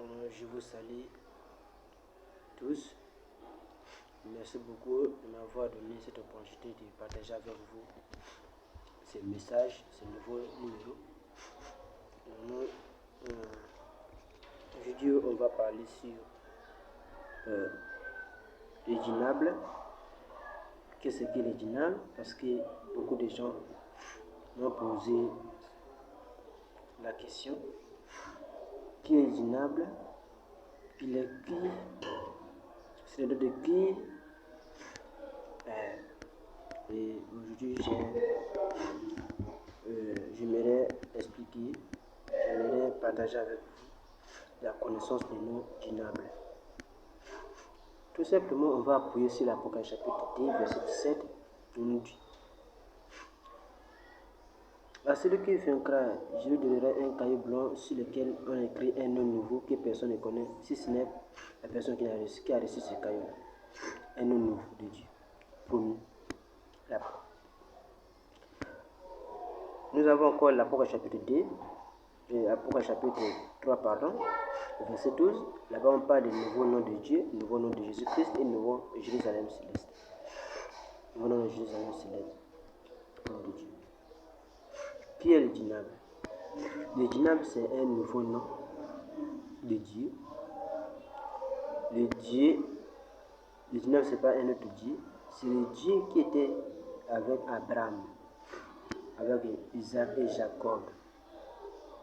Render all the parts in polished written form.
Je vous salue tous. Merci beaucoup de m'avoir donné cette opportunité de partager avec vous ce message, ce nouveau numéro. Aujourd'hui, on va parler sur les djinnables. Qu'est-ce que les djinnables? Parce que beaucoup de gens m'ont posé la question. Qui est djinnable? Il est qui? C'est le nom de qui? Et aujourd'hui, j'aimerais expliquer, j'aimerais partager avec vous la connaissance des noms djinnables. Tout simplement, on va appuyer sur l'Apocalypse chapitre 10, verset 17, qui nous dit: à celui qui vaincra, je lui donnerai un cahier blanc sur lequel on écrit un nom nouveau que personne ne connaît, si ce n'est la personne qui a reçu ce cahier-là. Un nom nouveau de Dieu, promis. Nous avons encore l'Apocalypse chapitre 2, l'Apocalypse chapitre 3, verset 12. Là-bas, on parle du nouveau nom de Dieu, le nouveau nom de Jésus-Christ et le nouveau Jérusalem céleste. Le nouveau nom de Jérusalem céleste, nom de Dieu. Qui est le djinnabe? Le djinnabe, c'est un nouveau nom de Dieu. Le djinnabe, ce n'est pas un autre Dieu, c'est le Dieu qui était avec Abraham, avec Isaac et Jacob.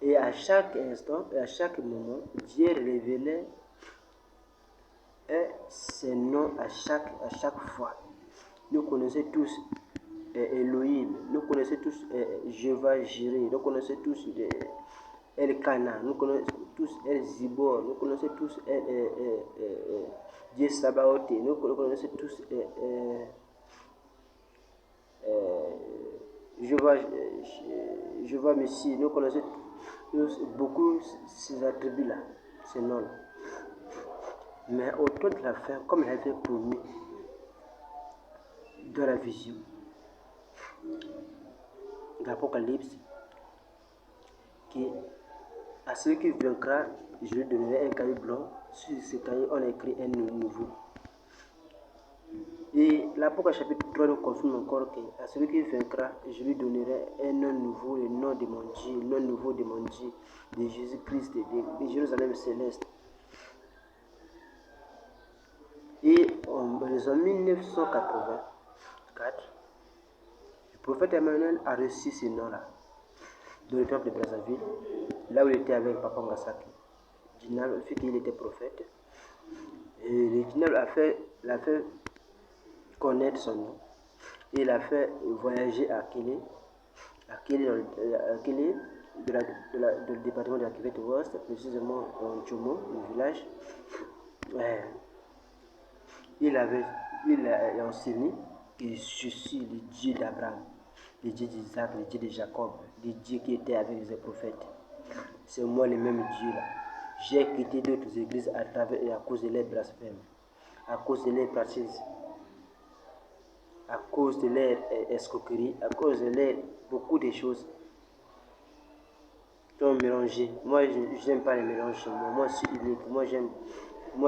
Et à chaque instant, et à chaque moment, Dieu révélait ses noms à chaque fois. Nous connaissons tous Elohim, nous connaissons tous Jéhovah Jireh, nous connaissons tous El-Kana, nous connaissons tous El-Zibor, nous connaissons tous Dieu Sabaoth, nous connaissons tous Jéhovah Messie, nous connaissons beaucoup ces attributs-là, ces noms-là. Mais au temps de la fin, comme il avait promis dans la vision de l'Apocalypse, à celui qui vaincra, je lui donnerai un cahier blanc. Sur ce cahier, on a écrit un nom nouveau. Et l'Apocalypse chapitre 3 nous confirme encore qu'à celui qui vaincra, je lui donnerai un nom nouveau, le nom de mon Dieu, le nom nouveau de mon Dieu, de Jésus-Christ, de Jérusalem céleste. Et en 1984, le prophète Emmanuel a reçu ce nom-là dans le temple de Brazzaville, là où il était avec Papa Ngasaki. Djinnabe, le fait qu'il était prophète. Et le djinnabe l'a fait connaître son nom. Et il a fait voyager à Kélé, dans le département de la Kivet Ouest, précisément en Tchomo, le village. Il a enseigné que je suis le Dieu d'Abraham, le Dieu d'Isaac, le Dieu de Jacob, le Dieu qui était avec les prophètes. C'est moi le même Dieu là. J'ai quitté d'autres églises à cause de leurs blasphèmes, à cause de leurs pratiques, à cause de leur escroquerie, à cause de leur beaucoup de choses qui ont mélangé. Moi, je n'aime pas les mélanges. Moi, je suis unique. Moi,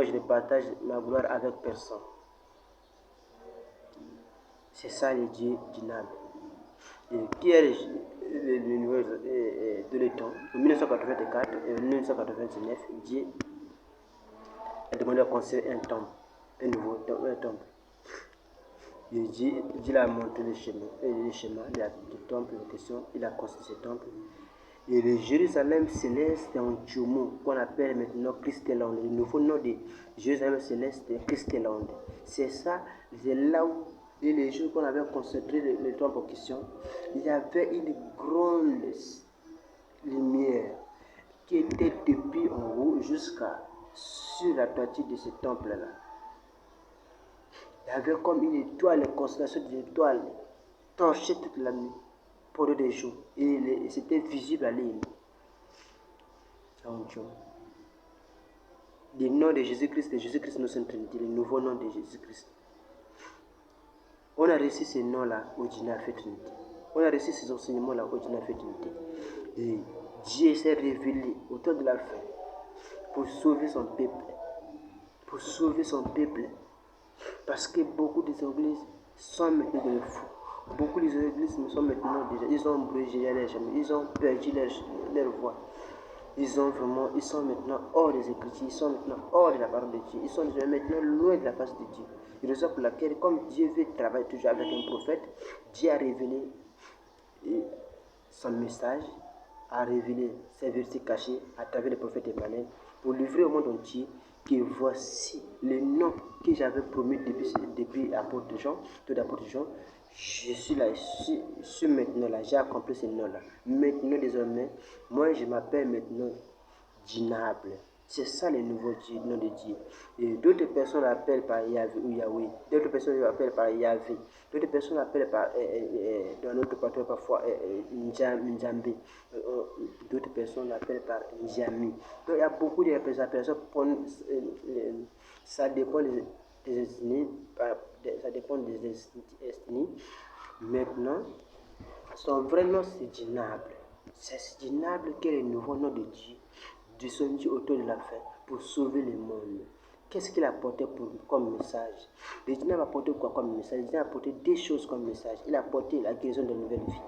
je ne partage ma gloire avec personne. C'est ça le Dieu djinnabe. Qui est le niveau de l'étang? En 1984 et en 1999, Dieu a demandé à construire un temple, un nouveau temple. Et Dieu a montré le schéma, du temple en question, il a construit ce temple. Et le Jérusalem céleste en Tchomo, qu'on appelle maintenant Christeland, le nouveau nom de Jérusalem céleste est Christeland. C'est ça, c'est là où, et les jours qu'on avait concentré le temple en question, il y avait une grande lumière qui était depuis en haut jusqu'à sur la toiture de ce temple-là. Il y avait comme une étoile, une constellation d'étoiles, torchait toute la nuit, pendant des jours, et c'était visible à l'île. Le nom de Jésus-Christ, nous sommes Trinité, le nouveau nom de Jésus-Christ. On a reçu ces noms-là au Djinnabe Trinité. On a reçu ces enseignements-là au Djinnabe Trinité. Et Dieu s'est révélé au temps de la fin pour sauver son peuple. Pour sauver son peuple. Parce que beaucoup des églises sont maintenant dans le fou. Beaucoup des églises sont maintenant déjà, ils ont brûlé leur chemin, ils ont perdu leur voix. Ils sont maintenant hors des Écritures, ils sont maintenant hors de la parole de Dieu, ils sont maintenant loin de la face de Dieu. C'est la raison pour laquelle, comme Dieu veut travailler toujours avec un prophète, Dieu a révélé son message, a révélé ses versets cachés à travers le prophète Emmanuel pour livrer au monde entier que voici le nom que j'avais promis depuis l'apôtre Jean, tout l'apôtre Jean. Je suis là, je suis maintenant là, j'ai accompli ce nom-là. Maintenant, désormais, moi je m'appelle maintenant Djinable. C'est ça le nouveau nom de Dieu. Et d'autres personnes l'appellent par Yahvé ou Yahweh. D'autres personnes l'appellent par Yahvé. D'autres personnes l'appellent par, dans notre patron parfois, Njambe. D'autres personnes l'appellent par Njami. Donc il y a beaucoup d'appellations. Ça dépend des ethnies. Ça dépend des ethnies. Maintenant, son vrai nom c'est Djinable. C'est Djinable qui est le nouveau nom de Dieu. Descendu autour de la fin pour sauver le monde. Qu'est-ce qu'il a apporté comme message? Le Dieu a apporté quoi comme message? Il a apporté des choses comme message. Il a apporté la guérison de la nouvelle vie.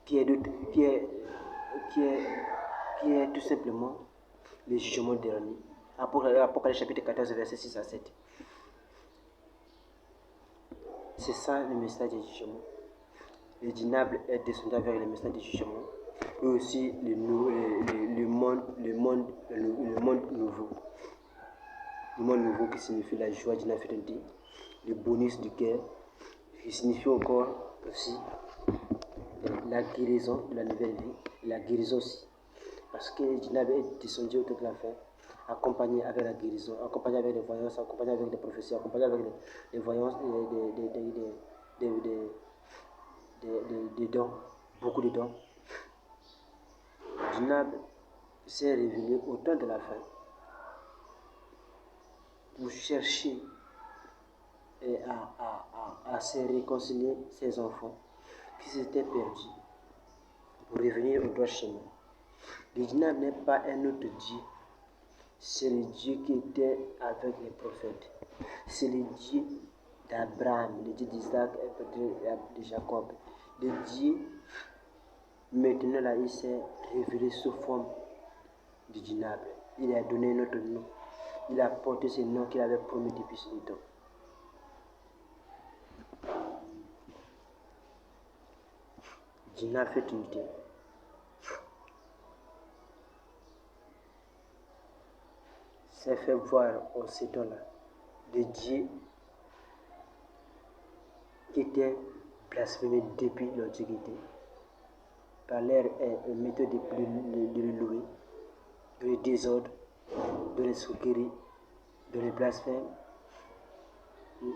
Qui est tout simplement le jugement dernier. Apocalypse chapitre 14, verset 6 à 7. C'est ça le message du jugement. Le Djinable est descendu avec le message du jugement. Et aussi le monde nouveau. Le monde nouveau qui signifie la joie d'une fidélité, le bonus du cœur, qui signifie encore aussi la guérison de la nouvelle vie, la guérison aussi. Parce que le Djinable est descendu autour de la fin, accompagné avec la guérison, accompagné avec les voyances, accompagné avec les prophéties, accompagné avec les voyances, des dons, beaucoup de dons. Djinable s'est révélé au temps de la fin pour chercher et à se réconcilier ses enfants qui s'étaient perdus pour revenir au droit chemin. Le Djinable n'est pas un autre Dieu, c'est le Dieu qui était avec les prophètes. C'est le Dieu d'Abraham, le Dieu d'Isaac et de Jacob. Le Dieu, maintenant là, il s'est révélé sous forme du Djinable. Il a donné notre nom. Il a porté ce nom qu'il avait promis depuis ce temps. Djinable fait unité. S'est fait voir en ce temps-là de Dieu qui était blasphémé depuis l'Antiquité par leur méthode de le louer, de le désordre, de le souquerie, de le blasphème, de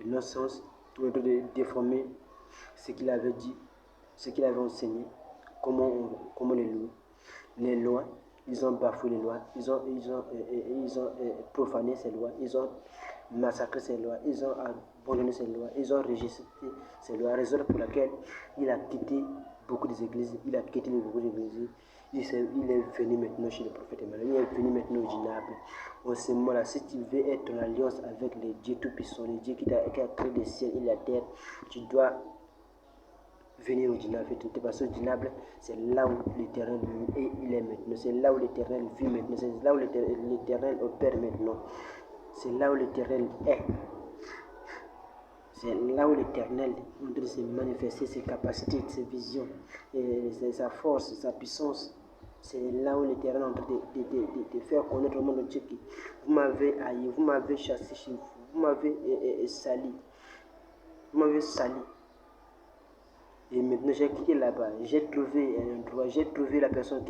non-sens, de déformer ce qu'il avait dit, ce qu'il avait enseigné, comment le louer. Les lois, ils ont bafoué les lois, ils ont profané ces lois, ils ont massacré ces lois, ils ont abandonné ces lois, ils ont rejeté ces lois, raison pour laquelle il a quitté beaucoup des églises, il a quitté beaucoup d'églises. Il est venu maintenant chez le prophète Emmanuel, il est venu maintenant au Djinable. En ce moment-là, si tu veux être en alliance avec le Dieu Tout-Puissant, le Dieu qui a créé le ciel et la terre, tu dois venir au Djinable. Parce que le Djinable, c'est là où l'Éternel il est maintenant. C'est là où l'Éternel vit maintenant. C'est là où l'Éternel opère maintenant. C'est là où l'Éternel est. C'est là où l'Éternel est en train de se manifester ses capacités, ses visions, sa force, sa puissance. C'est là où l'Éternel est en train de faire connaître au monde entier que vous m'avez haï, vous m'avez chassé chez vous, vous m'avez sali. Vous m'avez sali. Et maintenant j'ai quitté là-bas, j'ai trouvé un endroit, j'ai trouvé la personne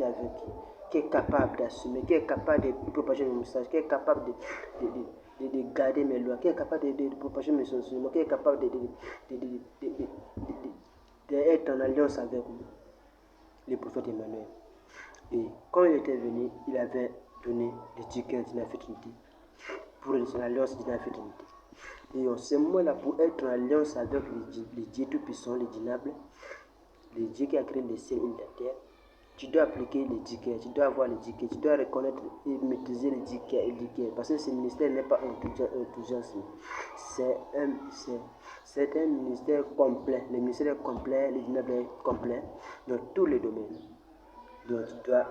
qui est capable d'assumer, qui est capable de propager mes messages, qui est capable de garder mes lois, qui est capable de propager mes enseignements, qui est capable d'être en alliance avec moi, le prophète Emmanuel. Et quand il était venu, il avait donné des tickets d'infidélité pour l'alliance d'infidélité. Et en ce moment-là, pour être en alliance avec les dieux tout-puissants, les Djinables, le Dieu qui a créé le ciel et la terre, Tu dois appliquer les dhikr, tu dois avoir les dhikr, tu dois reconnaître et maîtriser les dhikr, parce que ce ministère n'est pas un enthousiasme, c'est un ministère complet. Le ministère est complet, le djinab est complet dans tous les domaines. Donc tu dois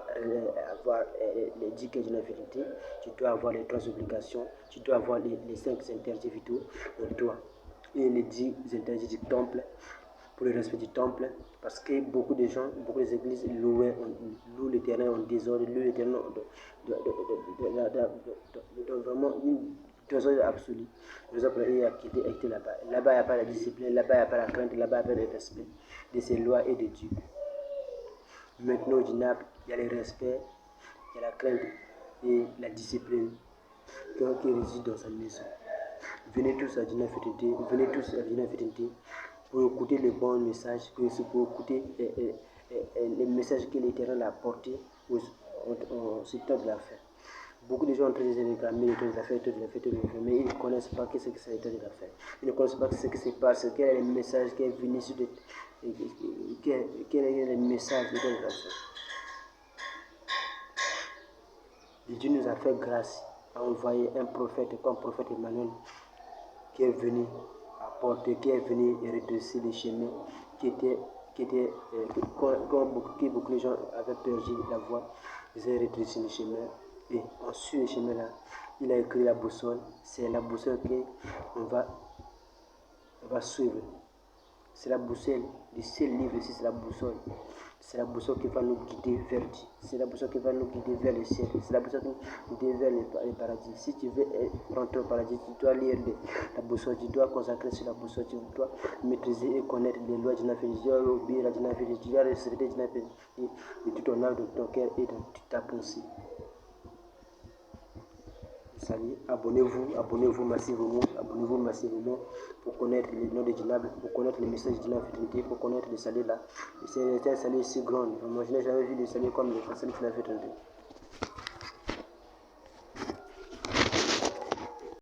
avoir les dhikr de l'infinité, tu dois avoir les 3 obligations, tu dois avoir les 5 interdits vitaux de toi et les 10 interdits du temple pour le respect du temple, parce que beaucoup de gens, beaucoup d'églises louent l'éternel en désordre, louent l'éternel dans vraiment une désordre absolue. Par exemple, il a quitté là-bas. Là-bas, il n'y a pas la discipline, là-bas, il n'y a pas la crainte, là-bas, il n'y a pas le respect de ses lois et de Dieu. Maintenant, au djinab, il y a le respect, il y a la crainte et la discipline qui réside dans sa maison. Venez tous à Djinab Fraternité, venez tous à Djinab Fraternité pour écouter les bons messages, pour écouter les messages que l'Éternel a portés au secteur de la fin. Beaucoup de gens ont en train de réclamer le temps de la fête, mais ils ne connaissent pas ce que c'est le temps de la fête. Ils ne connaissent pas ce qui se passe, quel est le message qui est venu sur quel est le message du temps de la fête. Et Dieu nous a fait grâce à envoyer un prophète comme prophète Emmanuel qui est venu apporter, qui est venu redresser les chemins beaucoup de gens avaient perdu la voie. Ils ont redressé les chemins et en suivant les chemins là, il a écrit la boussole. C'est la boussole qu'on va suivre. C'est la boussole, le seul livre ici, c'est la boussole. C'est la boussole qui va nous guider vers Dieu. C'est la boussole qui va nous guider vers le ciel. C'est la boussole qui va nous guider vers le paradis. Si tu veux rentrer au paradis, tu dois lire la boussole, tu dois consacrer sur la boussole, tu dois maîtriser et connaître les lois du Nafé, tu dois obéir à Nafé, tu dois respecter Nafé de tout ton âme, de ton cœur et de toute ta pensée. Salut, abonnez-vous massivement pour connaître les noms de Djinab, pour connaître les messages de Djinab Fraternité, pour connaître les saluts là. C'est un salut si grand. Moi, je n'ai jamais vu des saluts comme le salut de Djinab Fraternité.